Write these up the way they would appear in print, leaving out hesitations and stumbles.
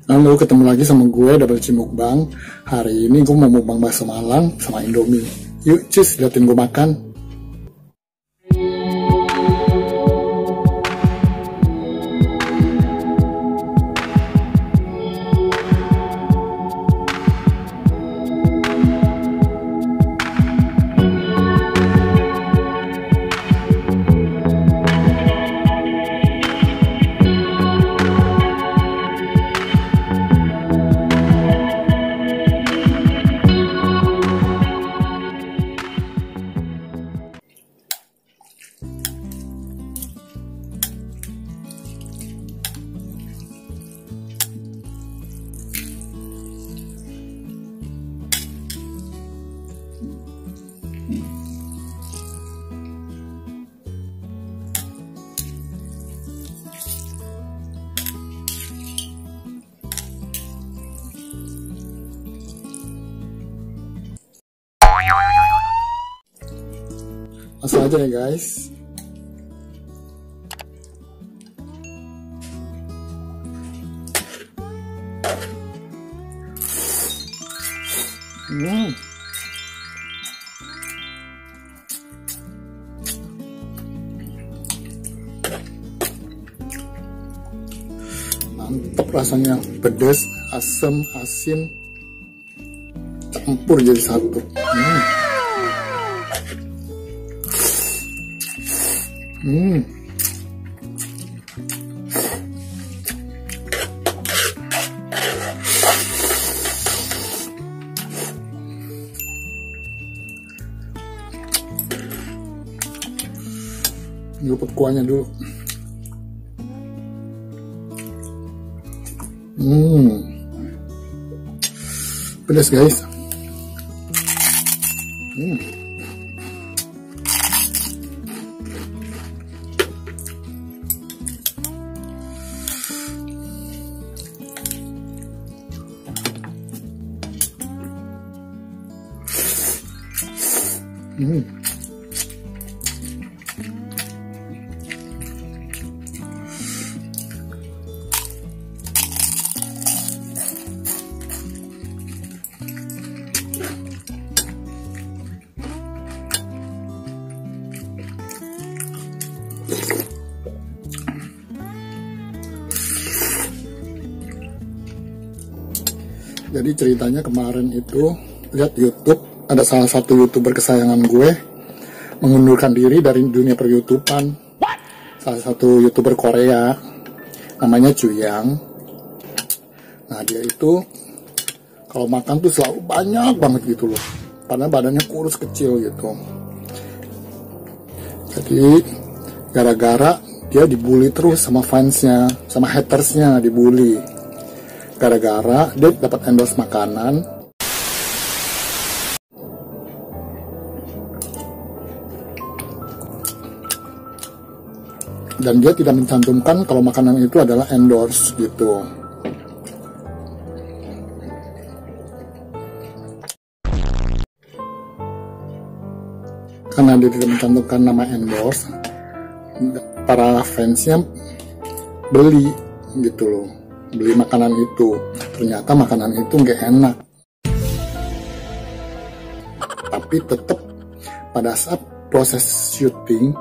Halo, ketemu lagi sama gue Double C Mukbang. Hari ini gue mau mukbang bakso Malang sama Indomie. Yuk, cus, liatin gue makan. Langsung aja ya guys. Mantep rasanya, pedas, asam, asin campur jadi satu. Luput kuahnya dulu. Pedas guys. Jadi ceritanya kemarin itu lihat YouTube, ada salah satu YouTuber kesayangan gue mengundurkan diri dari dunia per-YouTubean. Salah satu YouTuber Korea namanya Chuyang. Nah dia itu kalau makan tuh selalu banyak banget gitu loh, padahal badannya kurus kecil gitu. Jadi gara-gara dia dibully terus sama fansnya, sama hatersnya dibully. Gara-gara dia dapat endorse makanan, dan dia tidak mencantumkan kalau makanan itu adalah endorse gitu. Karena dia tidak mencantumkan nama endorse, para fansnya beli gitu loh, beli makanan itu. Ternyata makanan itu nggak enak, tapi tetap pada saat proses syuting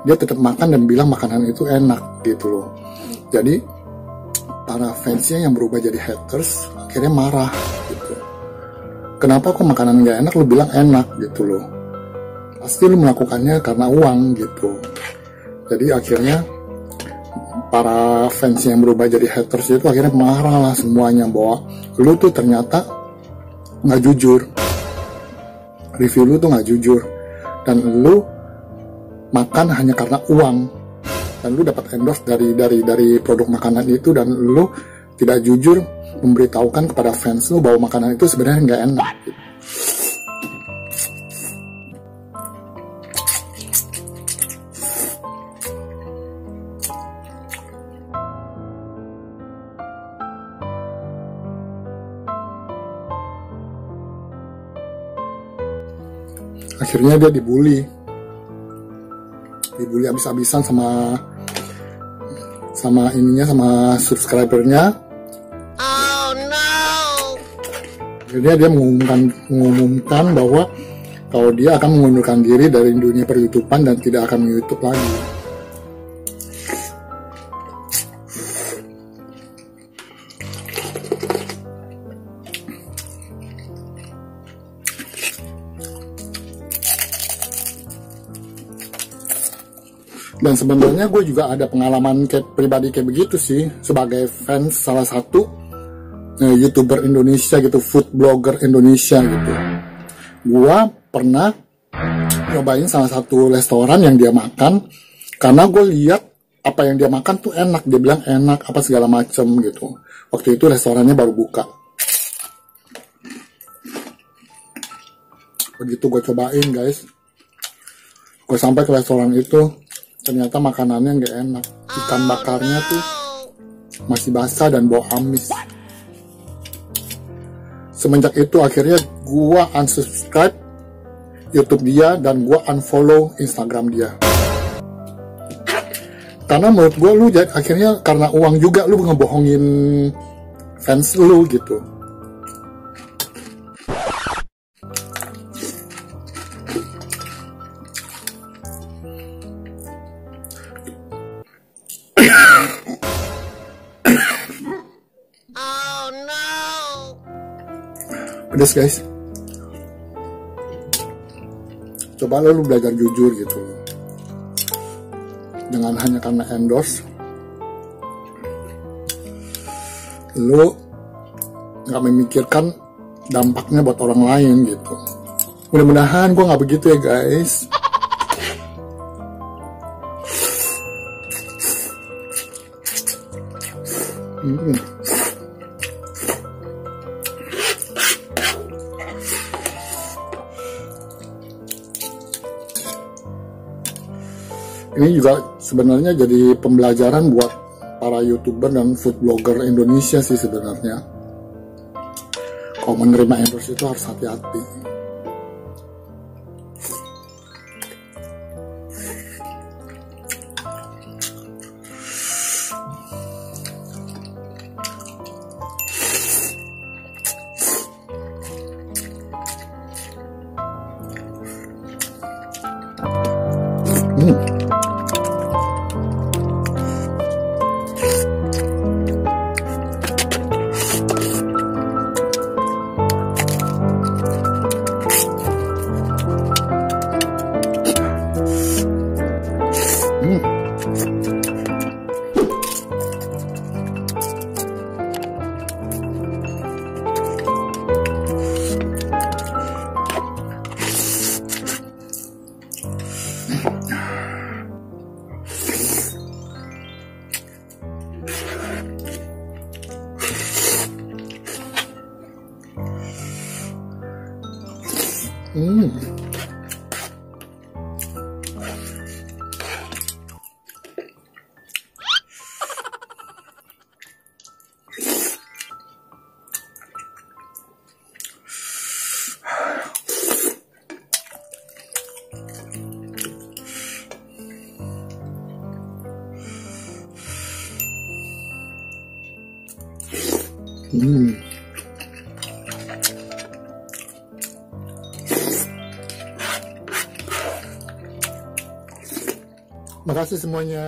dia tetap makan dan bilang makanan itu enak gitu loh. Jadi para fansnya yang berubah jadi haters akhirnya marah gitu. Kenapa kok makanan nggak enak lu bilang enak gitu loh, pasti lu melakukannya karena uang gitu. Jadi akhirnya para fans yang berubah jadi haters itu akhirnya marah lah semuanya, bahwa lu tuh ternyata nggak jujur, review lu tuh nggak jujur, dan lu makan hanya karena uang, dan lu dapat endorse dari produk makanan itu, dan lu tidak jujur memberitahukan kepada fans lu bahwa makanan itu sebenarnya nggak enak gitu. Akhirnya dia dibully habis-habisan sama subscribernya. Akhirnya dia mengumumkan bahwa kalau dia akan mengundurkan diri dari dunia per-YouTubean dan tidak akan meng-YouTube lagi. Dan sebenarnya gue juga ada pengalaman pribadi kayak begitu sih, sebagai fans salah satu YouTuber Indonesia gitu, food blogger Indonesia gitu. Gue pernah nyobain salah satu restoran yang dia makan, karena gue lihat apa yang dia makan tuh enak, dia bilang enak apa segala macem gitu. Waktu itu restorannya baru buka. Begitu gue cobain guys, gue sampai ke restoran itu, ternyata makanannya nggak enak. Ikan bakarnya tuh masih basah dan bau amis. Semenjak itu akhirnya gua unsubscribe YouTube dia dan gua unfollow Instagram dia. Karena menurut gua lu akhirnya karena uang juga lu ngebohongin fans lu gitu. Pedes guys. Coba lu belajar jujur gitu. Jangan hanya karena endorse lu nggak memikirkan dampaknya buat orang lain gitu. Mudah-mudahan gue nggak begitu ya guys. Ini juga sebenarnya jadi pembelajaran buat para YouTuber dan food blogger Indonesia sih sebenarnya. Kalau menerima endorse itu harus hati-hati. Makasih semuanya.